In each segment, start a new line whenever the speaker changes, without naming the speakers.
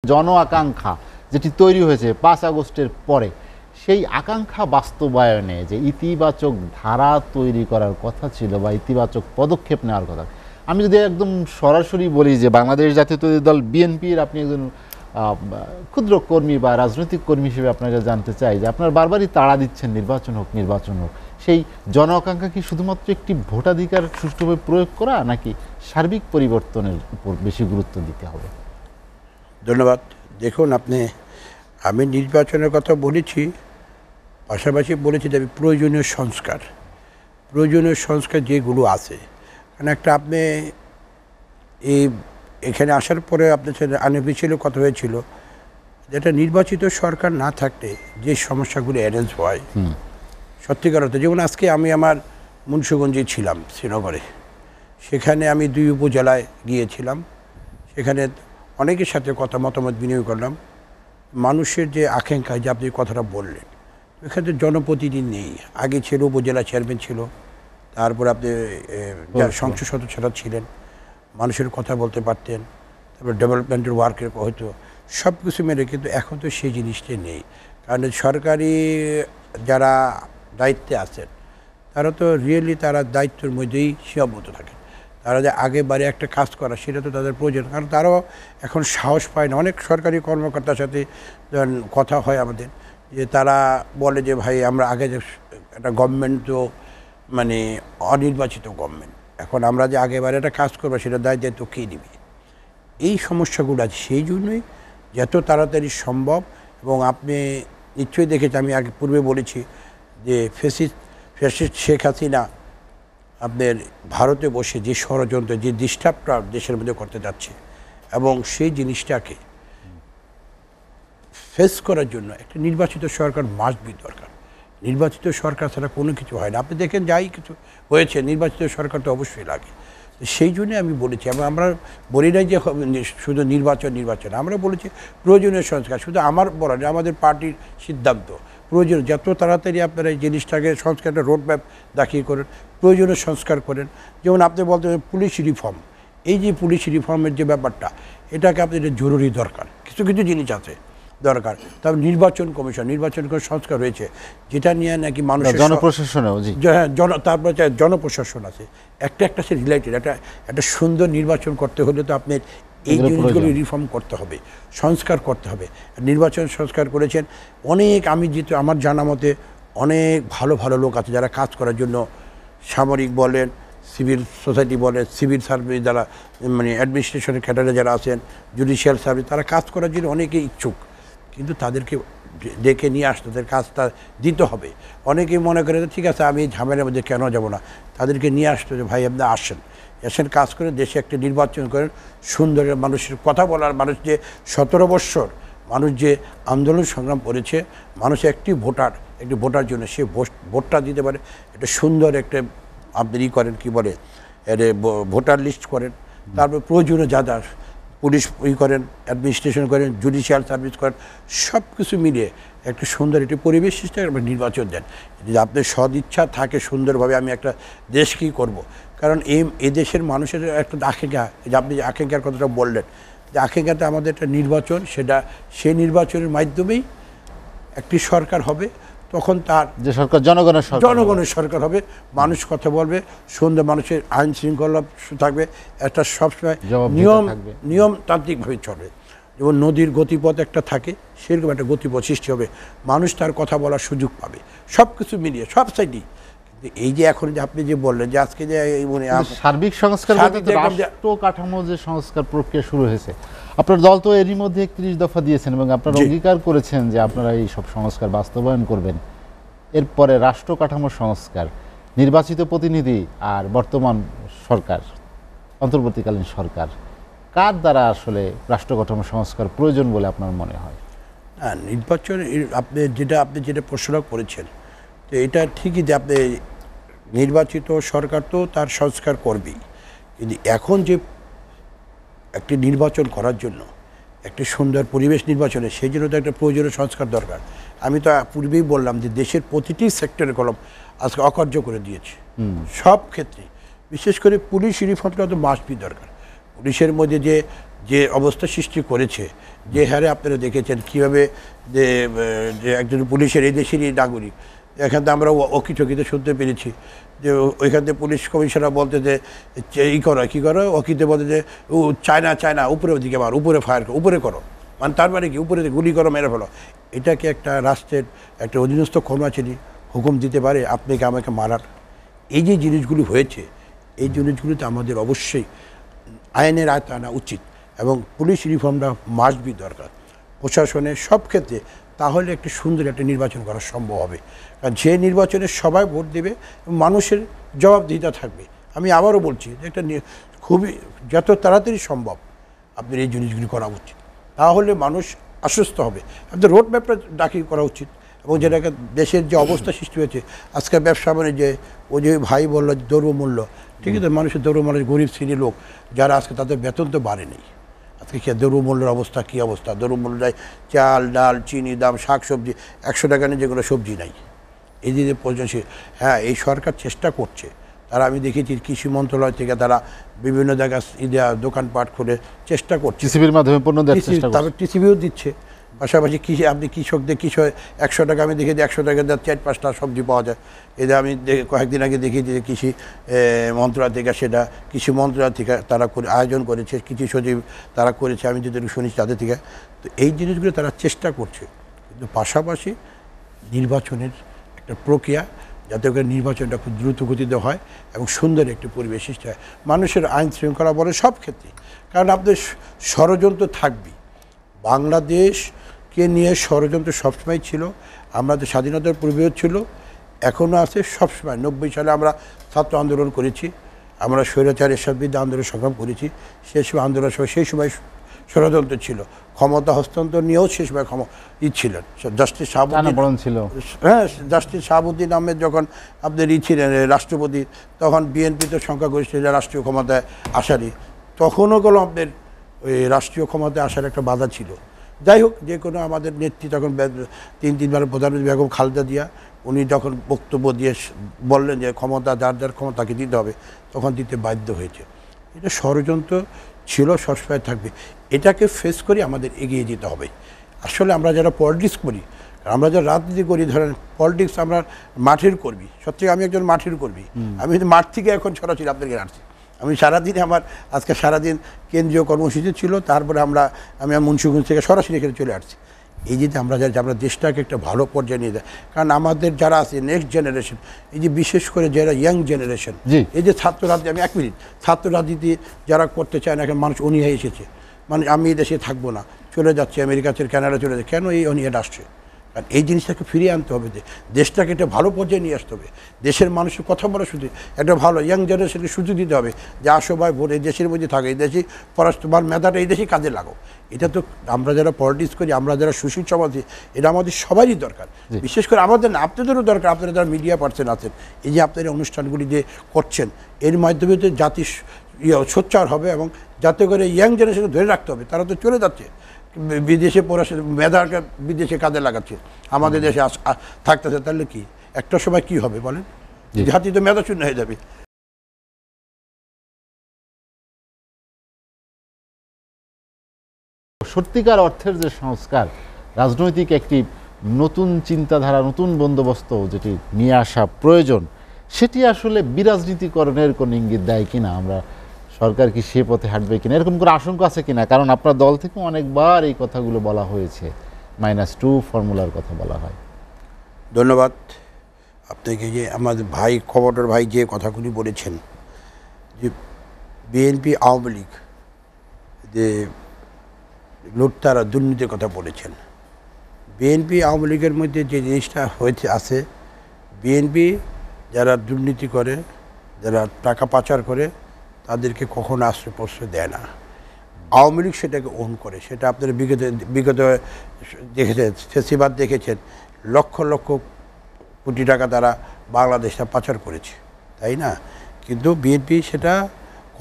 জন আকাঙ্ক্ষা যেটি তৈরি হয়েছে 5 আগস্টের পরে, সেই আকাঙ্ক্ষা বাস্তবায়নে যে ইতিবাচক ধারা তৈরি করার কথা ছিল বা ইতিবাচক পদক্ষেপ নেওয়ার কথা, আমি যদি একদম সরাসরি বলি যে বাংলাদেশ জাতীয়তাবাদী দল বিএনপির আপনি একজন ক্ষুদ্র কর্মী বা রাজনৈতিক কর্মী হিসেবে আপনাকে জানতে চাই যে আপনার বারবারই তাড়া দিচ্ছেন নির্বাচন হোক নির্বাচন হোক, সেই জন আকাঙ্ক্ষা কি শুধুমাত্র একটি ভোটাধিকার সুষ্ঠুভাবে প্রয়োগ করা নাকি সার্বিক পরিবর্তনের উপর বেশি গুরুত্ব দিতে হবে?
ধন্যবাদ। দেখুন, আমি নির্বাচনের কথা বলেছি, পাশাপাশি বলেছি যে প্রয়োজনীয় সংস্কার যেগুলো আছে, কারণ একটা আপনি এখানে আসার পরে আপনার সাথে আনঅফিসিয়ালি কথা হয়েছিল, যেটা নির্বাচিত সরকার না থাকলে যে সমস্যাগুলো অ্যারেঞ্জ হয় সত্যিকার অর্থে, যেমন আজকে আমি আমার মুন্সিগঞ্জে ছিলাম শ্রীনগরে, সেখানে আমি 2 উপজেলায় গিয়েছিলাম, সেখানে অনেকের সাথে মতামত বিনিময় করলাম। মানুষের যে আকাঙ্ক্ষা, যে আপনি কথাটা বললেন, এখানে জনপ্রতিনিধি নেই। আগে ছিল উপজেলা চেয়ারম্যান ছিল, তারপর আপনি সংসদ সদস্যরা ছিলেন, মানুষের কথা বলতে পারতেন, তারপর ডেভেলপমেন্টের ওয়ার্কের হয়তো সব কিছু মেলে, কিন্তু এখন তো সেই জিনিসটা নেই। কারণ সরকারি যারা দায়িত্বে আছেন তারা তো রিয়েলি তারা দায়িত্বের মধ্যেই সীমাবদ্ধ থাকে। তারা যে আগে বারে একটা কাজ করা, সেটা তো তাদের প্রয়োজন, কারণ তারাও এখন সাহস পায় না। অনেক সরকারি কর্মকর্তার সাথে কথা হয় আমাদের, যে তারা বলে যে ভাই আমরা আগে যে একটা গভর্নমেন্ট তো মানে অনির্বাচিত গভর্নমেন্ট, এখন আমরা যে আগেবারে একটা কাজ করবো সেটা দায়িত্ব কে নেবে? এই সমস্যাগুলো আছে। সেই জন্যই যত তাড়াতাড়ি সম্ভব, এবং আপনি নিশ্চয়ই দেখেছেন, আমি আগে পূর্বে বলেছি যে ফ্যাসিস্ট শেখ হাসিনা আপনার ভারতে বসে যে ষড়যন্ত্র, যে ডিস্টার্বটা দেশের মধ্যে করতে যাচ্ছে, এবং সেই জিনিসটাকে ফেস করার জন্য একটা নির্বাচিত সরকার মাস্ট বি দরকার। নির্বাচিত সরকার ছাড়া কোনো কিছু হয় না। আপনি দেখেন যাই কিছু হয়েছে, নির্বাচিত সরকার তো অবশ্যই লাগে। সেই জন্যে আমি বলেছি, এবং আমরা বলি নাই যে শুধু নির্বাচন, আমরা বলেছি প্রয়োজনীয় সংস্কার। শুধু আমার বলা নেই, আমাদের পার্টির সিদ্ধান্ত প্রয়োজন যত তাড়াতাড়ি আপনারা এই জিনিসটাকে সংস্কারের রোডম্যাপ দাখিল করেন, প্রয়োজনীয় সংস্কার করেন। যেমন আপনি বলতে পুলিশ রিফর্ম, এই যে পুলিশ রিফর্মের যে ব্যাপারটা, এটাকে আপনাদের জরুরি দরকার। কিছু কিছু জিনিস আছে দরকার। তারপর নির্বাচন কমিশন সংস্কার হয়েছে, যেটা নিয়ে নাকি মানুষের
জনপ্রশাসনেও,
হ্যাঁ তারপরে জনপ্রশাসন আছে, একটা সে রিলেটেড। একটা সুন্দর নির্বাচন করতে হলে তো আপনার এই জিনিসগুলো রিফর্ম করতে হবে, সংস্কার করতে হবে। নির্বাচন সংস্কার করেছেন অনেক, আমি যেহেতু আমার জানা মতে অনেক ভালো ভালো লোক আছে যারা কাজ করার জন্য, সামরিক বলেন, সিভিল সোসাইটি বলেন, সিভিল সার্ভিস যারা মানে অ্যাডমিনিস্ট্রেশনের ক্যাডারে যারা আছেন, জুডিশিয়াল সার্ভিস, তারা কাজ করার জন্য অনেকেই ইচ্ছুক, কিন্তু তাদেরকে ডেকে নিয়ে আসতে, তাদের কাজটা দিতে হবে। অনেকেই মনে করে ঠিক আছে আমি ঝামেলার মধ্যে কেন যাব না, তাদেরকে নিয়ে আসতে যে ভাই আপনি এসেন কাজ করে দেশে একটা নির্বাচন করেন সুন্দর। মানুষের কথা বলার, মানুষ যে 17 বৎসর মানুষ যে আন্দোলন সংগ্রাম করেছে, মানুষ একটি ভোটার জন্য সে ভোটটা দিতে পারে, একটা সুন্দর একটা আপনি করেন কি বলে ভোটার লিস্ট করেন, তারপর প্রয়োজনীয় যা পুলিশ করেন, অ্যাডমিনিস্ট্রেশন করেন, জুডিশিয়াল সার্ভিস করেন, সব কিছু মিলিয়ে একটা সুন্দর একটি পরিবেশ সৃষ্টি করে নির্বাচন দেন। যদি আপনার সদিচ্ছা থাকে সুন্দরভাবে আমি একটা দেশ কী করবো, কারণ এই দেশের মানুষের একটা আকাঙ্ক্ষা, যে আপনি যে আকাঙ্ক্ষার কথাটা বললেন, যে আকাঙ্ক্ষাতে আমাদের একটা নির্বাচন, সেই নির্বাচনের মাধ্যমেই একটি সরকার হবে, তখন তার
যে সরকার জনগণের
সরকার হবে, মানুষ কথা বলবে, সুন্দর, মানুষের আইন শৃঙ্খলা থাকবে, একটা সবসময় নিয়মতান্ত্রিকভাবে চলবে। যেমন নদীর গতিপথ একটা থাকে, সেরকম একটা গতিপথ সৃষ্টি হবে, মানুষ তার কথা বলার সুযোগ পাবে, সব কিছু মিলিয়ে সব সাইডই। এই যে এখন যে আপনি যে বললেন যে আজকে যে
সার্বিক সংস্কার, রাষ্ট্র কাঠামো যে সংস্কার প্রক্রিয়া শুরু হয়েছে, আপনার দল তো এরই মধ্যে 31 দফা দিয়েছেন এবং আপনারা অঙ্গীকার করেছেন যে আপনারা এই সব সংস্কার বাস্তবায়ন করবেন। এরপরে রাষ্ট্র কাঠামো সংস্কার, নির্বাচিত প্রতিনিধি আর বর্তমান সরকার, অন্তর্বর্তীকালীন সরকার, কার দ্বারা আসলে রাষ্ট্র কাঠামো সংস্কার প্রয়োজন বলে আপনার মনে হয়?
হ্যাঁ, নির্বাচন আপনি যেটা প্রশ্ন করেছেন, তো এটা ঠিকই যে আপনি নির্বাচিত সরকার তো তার সংস্কার করবেই, কিন্তু এখন যে একটি নির্বাচন করার জন্য একটি সুন্দর পরিবেশ নির্বাচনে, সেই জন্য তো একটা প্রয়োজনীয় সংস্কার দরকার। আমি তো পূর্বেই বললাম যে দেশের প্রতিটি সেক্টরে কলম আজকে অকার্য করে দিয়েছে সব ক্ষেত্রে, বিশেষ করে পুলিশ রিফর্মটা তো মাস্ট বি দরকার। পুলিশের মধ্যে যে যে অবস্থা সৃষ্টি করেছে, যে হারে আপনারা দেখেছেন কীভাবে যে যে একজন পুলিশের এই দেশেরই নাগরিক, এখান থেকে আমরা অকিঠকিতে শুনতে পেরেছি যে ওইখান থেকে পুলিশ কমিশনার বলতে যে কী করো অকিতে বলতে যে ও চায়না উপরে দিকে মার, উপরে ফায়ার করো, উপরে করো, মানে তার মানে কি উপরে গুলি করো, মেরে ফেলো। এটাকে একটা রাষ্ট্রের একটা অধীনস্থ কর্মচারী হুকুম দিতে পারে আপনাকে আমাকে মারার? এই যে জিনিসগুলি হয়েছে, এই জিনিসগুলিতে আমাদের অবশ্যই আইনের আয়ত্তে আনা উচিত এবং পুলিশ রিফর্মটা মাস্ট বি দরকার প্রশাসনের সব ক্ষেত্রে। তাহলে একটি সুন্দর একটা নির্বাচন করা সম্ভব হবে। কারণ যে নির্বাচনে সবাই ভোট দেবে, মানুষের জবাবদিহিতা থাকবে। আমি আবারও বলছি যে একটা খুবই যত তাড়াতাড়ি সম্ভব আপনার এই জিনিসগুলি করা উচিত, তাহলে মানুষ আশ্বস্ত হবে। আপনার রোড ম্যাপটা দাখিল করা উচিত। এবং যেটাকে দেশের যে অবস্থা সৃষ্টি হয়েছে আজকে ব্যবসা মানে যে ও যে ভাই বললো দ্রব্যমূল্য, ঠিক আছে, মানুষের দ্রব্যমূল্য গরিব শ্রেণীর লোক যারা আজকে তাদের বেতন তো বাড়েনি। আজকে কি দ্রব্যমূল্যের অবস্থা কী অবস্থা? দ্রব্যমূল্যের চাল ডাল চিনি দাম শাক সবজি 100 টাকা নিয়ে যেগুলো সবজি নাই, এই যে পৌঁছেছে। হ্যাঁ, এই সরকার চেষ্টা করছে, তারা আমি দেখেছি কৃষি মন্ত্রণালয় থেকে তারা বিভিন্ন জায়গায় দোকানপাট খুলে চেষ্টা করছে,
টিসিবির মাধ্যমে পণ্য দেওয়ার চেষ্টা করছে,
তারপর টিসিবিও দিচ্ছে। পাশাপাশি কৃষি আপনি কৃষকদের 100 টাকা আমি দেখেছি 100 টাকা 4-5টা সবজি পাওয়া যায়। এদের আমি কয়েকদিন আগে দেখেছি যে কৃষি মন্ত্রণালয় থেকে সেটা কৃষি মন্ত্রণালয় থেকে তারা আয়োজন করেছে, কৃষি সচিব তারা করেছে, আমি যদি শুনেছি তাদের থেকে। তো এই জিনিসগুলো তারা চেষ্টা করছে, কিন্তু পাশাপাশি নির্বাচনের একটা প্রক্রিয়া যাতে করে নির্বাচনটা খুব দ্রুত গতিতে হয় এবং সুন্দর একটি পরিবেশ সৃষ্টি হয় মানুষের আইন শৃঙ্খলা বলে সব ক্ষেত্রে। কারণ আপনার ষড়যন্ত্র থাকবেই, বাংলাদেশকে নিয়ে ষড়যন্ত্র সবসময় ছিল, আমাদের স্বাধীনতার পূর্বেও ছিল, এখনও আছে, সবসময়। 90 সালে আমরা ছাত্র আন্দোলন করেছি, আমরা স্বৈরাচার এরশাদ বিরুদ্ধে আন্দোলন সংগ্রাম করেছি। সেই সময় আন্দোলন সময় সেই সময় ষড়যন্ত্র ছিল, ক্ষমতা হস্তান্তর নিয়েও সেই সময় ছিলেন জাস্টিস শাহাবুদ্দিন ছিল। হ্যাঁ, জাস্টিস শাহাবুদ্দিন আহমেদ যখন আপনার ছিলেন রাষ্ট্রপতি, তখন বিএনপি তো সংখ্যাগরিষ্ঠ রাষ্ট্রীয় ক্ষমতায় আসারই, তখনও গেল আপনাদের ওই রাষ্ট্রীয় ক্ষমতায় আসার একটা বাধা ছিল। যাই হোক, যে কোনো আমাদের নেত্রী তখন 3-3বার প্রধানমন্ত্রী বেগম খালেদা জিয়া, উনি যখন বক্তব্য দিয়ে বললেন যে ক্ষমতা যার যার ক্ষমতাকে দিতে হবে, তখন দিতে বাধ্য হয়েছে। এটা ষড়যন্ত্র ছিল, সবসময় থাকবে। এটাকে ফেস করে আমাদের এগিয়ে যেতে হবে। আসলে আমরা যারা পলিটিক্স করি, আমরা যারা রাজনীতি করি, ধরেন পলিটিক্স আমরা মাঠের কর্মী, সত্যি আমি একজন মাঠের কর্মী। আমি কিন্তু মাঠ থেকে এখন সরাসরি আপনাকে আসছি। আমি সারাদিন আজকে সারাদিন কেন্দ্রীয় কর্মসূচি ছিল, তারপরে আমি মুন্সিগঞ্জ থেকে সরাসরি এখানে চলে আসছি। এই যে আমরা আমরা দেশটাকে একটা ভালো পর্যায়ে নিয়ে যায়, কারণ আমাদের যারা আছে নেক্সট জেনারেশন, এই যে বিশেষ করে যারা ইয়াং জেনারেশন, এই যে ছাত্র রাজনীতি, আমি 1 মিনিট, ছাত্র রাজনীতি যারা করতে চায় না, এখন মানুষ অনীহা এসেছে, মানে আমি এই দেশে থাকবো না, চলে যাচ্ছে আমেরিকা থেকে কানাডা চলে যাচ্ছে। কেন এই অনীহাটা আসছে? কারণ এই জিনিসটাকে ফিরিয়ে আনতে হবে, দেশটাকে একটা ভালো পর্যায়ে নিয়ে আসতে হবে। দেশের মানুষের কথা বলা শুধু একটা ভালো ইয়াং জেনারেশনকে সুযোগ দিতে হবে যে আসো ভাই ভোট এই দেশের মধ্যে থাকে, এই দেশে তোমার মেধাটা এই দেশেই কাজে লাগাও। এটা তো আমরা যারা পলিটিক্স করি, আমরা যারা সুশীল সমাজে, এটা আমাদের সবারই দরকার। বিশেষ করে আমাদের না, আপনাদেরও দরকার। আপনারা যারা মিডিয়া পার্সন আছেন, এই যে আপনারা অনুষ্ঠানগুলি যে করছেন, এর মাধ্যমে তো জাতি সোচ্চার হবে এবং যাতে করে ইয়াং জেনারেশনকে ধরে রাখতে হবে। তারা তো চলে যাচ্ছে বিদেশে, পড়াশোনা মেধাকে বিদেশে কাজে লাগাচ্ছে, আমাদের দেশে থাকতেছে। তাহলে কি একটা সময় কি হবে বলেন? জাতি তো মেধা শূন্য হয়ে যাবে।
সত্যিকার অর্থের যে সংস্কার, রাজনৈতিক একটি নতুন চিন্তাধারা, নতুন বন্দোবস্ত যেটি নিয়ে আসা প্রয়োজন, সেটি আসলে বিরাজনীতিকরণের কোন ইঙ্গিত দেয় কিনা? আমরা সরকার কি সে পথে হাঁটবে কিনা, এরকম কোনো আশঙ্কা আছে কিনা? কারণ আপনার দল থেকে অনেকবার এই কথাগুলো বলা হয়েছে, -2 ফর্মুলার কথা বলা হয়।
ধন্যবাদ আপনাকে। যে আমাদের ভাই খবরের ভাই যে কথাগুলি বলেছেন, যে বিএনপি আওয়ামী লীগ যে লুটতারা দুর্নীতির কথা বলেছেন, বিএনপি আওয়ামী লীগের মধ্যে যে জিনিসটা হয়েছে আছে, বিএনপি যারা দুর্নীতি করে, যারা টাকা পাচার করে, তাদেরকে কখনো আশ্রয় প্রশ্রয় দেয় না। আওয়ামী লীগ সেটাকে ওন করে। সেটা আপনারা বিগত দেখেছেন, ফেসিবাদ দেখেছেন, লক্ষ লক্ষ কোটি টাকা তারা বাংলাদেশটা পাচার করেছে, তাই না? কিন্তু বিএনপি সেটা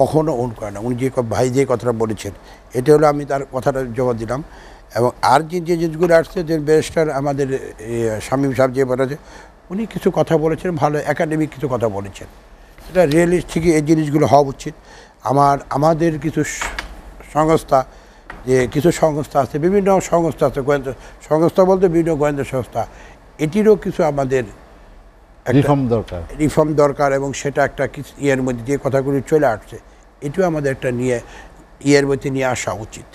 কখনো ওন করে না। উনি যে ভাই যে কথাটা বলেছেন, এটা হলো আমি তার কথাটা জবাব দিলাম। এবং আর যে জিনিসগুলো আসছে, যে ব্যারিস্টার আমাদের শামীম সাহেব যে বলেছে, উনি কিছু কথা বলেছেন, ভালো একাডেমিক কিছু কথা বলেছেন, এটা রিয়েলিস্টিক এই জিনিসগুলো হওয়া উচিত। আমাদের কিছু সংস্থা, যে কিছু সংস্থা আছে, বিভিন্ন সংস্থা আছে, গোয়েন্দা সংস্থা বলতে বিভিন্ন গোয়েন্দা সংস্থা, এটিরও কিছু আমাদের রিফর্ম দরকার এবং সেটা একটা কিছু ইয়ের মধ্যে যে কথাগুলি চলে আসছে, এটিও আমাদের একটা ইয়ের মধ্যে নিয়ে আসা উচিত।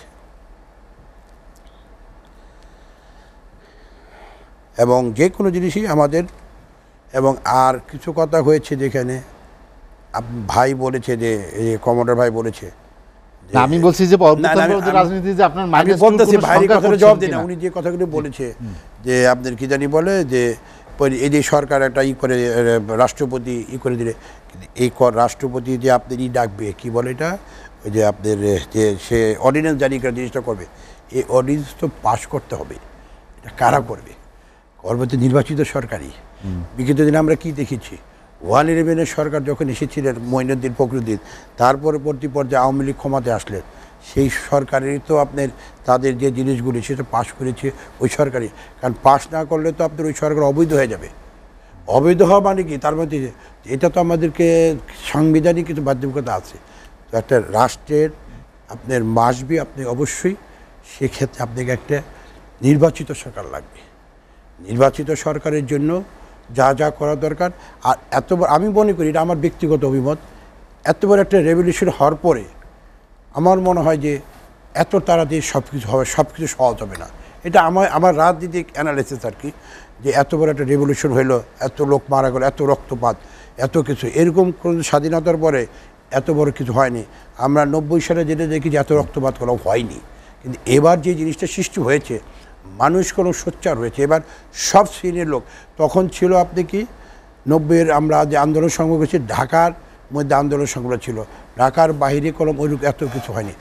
এবং যে কোনো জিনিসই আমাদের, এবং আর কিছু কথা হয়েছে যেখানে ভাই বলেছে যে কমোডার ভাই বলেছে,
আমি বলছি যে রাজনীতি যে আপনার
আমি বলতেছি ভাইয়ের কথাটা জবাব দিই না, উনি যে কথাগুলো বলেছে যে আপনাদের কি জানি বলে যে এই যে সরকার একটা করে রাষ্ট্রপতি করে দিলে, এই রাষ্ট্রপতি যে আপনার ডাকবে কি বলে এটা, ওই যে আপনাদের যে সে অর্ডিন্যান্স জারি করার জিনিসটা করবে, এই অর্ডিন্যান্স তো পাস করতে হবে, এটা কারা করবে? করবে তো নির্বাচিত সরকারই। বিগত দিনে আমরা কি দেখেছি, 111 সরকার যখন এসেছিলেন মঈনুদ্দিন ফখরুদ্দিন, তার পরবর্তী পর্যায়ে আওয়ামী লীগ ক্ষমতাতে আসলেন, সেই সরকারেরই তো আপনার তাদের যে জিনিসগুলি সেটা পাশ করেছে ওই সরকারই, কারণ পাশ না করলে তো আপনার ওই সরকার অবৈধ হয়ে যাবে। অবৈধ হওয়া মানে কি, তার মধ্যে এটা তো আমাদেরকে সাংবিধানিক কিছু বাধ্যবাধকতা আছে। তো একটা রাষ্ট্রের আপনার মাসবি আপনি অবশ্যই সেক্ষেত্রে আপনাকে একটা নির্বাচিত সরকার লাগবে। নির্বাচিত সরকারের জন্য যা যা করা দরকার, আর আমি মনে করি, এটা আমার ব্যক্তিগত অভিমত, এত বড় একটা রেভলিউশন হওয়ার পরে আমার মনে হয় যে এত তাড়াতাড়ি সব কিছু হবে, সব কিছু সহজ হবে না। এটা আমার রাজনীতিক অ্যানালিসিস আর কি, যে এত বড় একটা রেভলিউশন হইলো, এত লোক মারা গেল, এত রক্তপাত, এত কিছু, এরকম কোনো স্বাধীনতার পরে এত বড় কিছু হয়নি। আমরা 90 সালে যেটা দেখি যে এত রক্তপাত করা হয়নি, কিন্তু এবার যে জিনিসটা সৃষ্টি হয়েছে, মানুষ কোনো সোচ্চার হয়েছে, এবার সব শ্রেণীর লোক। তখন ছিল আপনি কি 90-এর আমরা যে আন্দোলন সংগ্রহ করেছি, ঢাকার মধ্যে আন্দোলন সংগ্রহ ছিল, ঢাকার বাইরে কোনো এত কিছু হয়নি।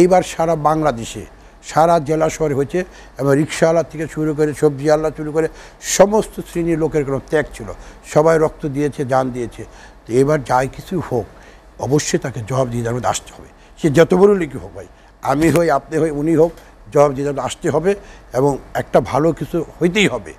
এইবার সারা বাংলাদেশে সারা জেলা শহরে হয়েছে, এবং রিক্সাওয়ালা থেকে শুরু করে সবজিওয়ালা শুরু করে সমস্ত শ্রেণীর লোকের কোনো ত্যাগ ছিল, সবাই রক্ত দিয়েছে, জান দিয়েছে। তো এবার যাই কিছু হোক, অবশ্যই তাকে জবাবদিহিতার মধ্যে আসতে হবে, সে যত বড় লিখি হোক, ভাই আমি হই, আপনি হই, উনি হোক, জবাবদিহিতার আসতে হবে, এবং একটা ভালো কিছু হইতেই হবে।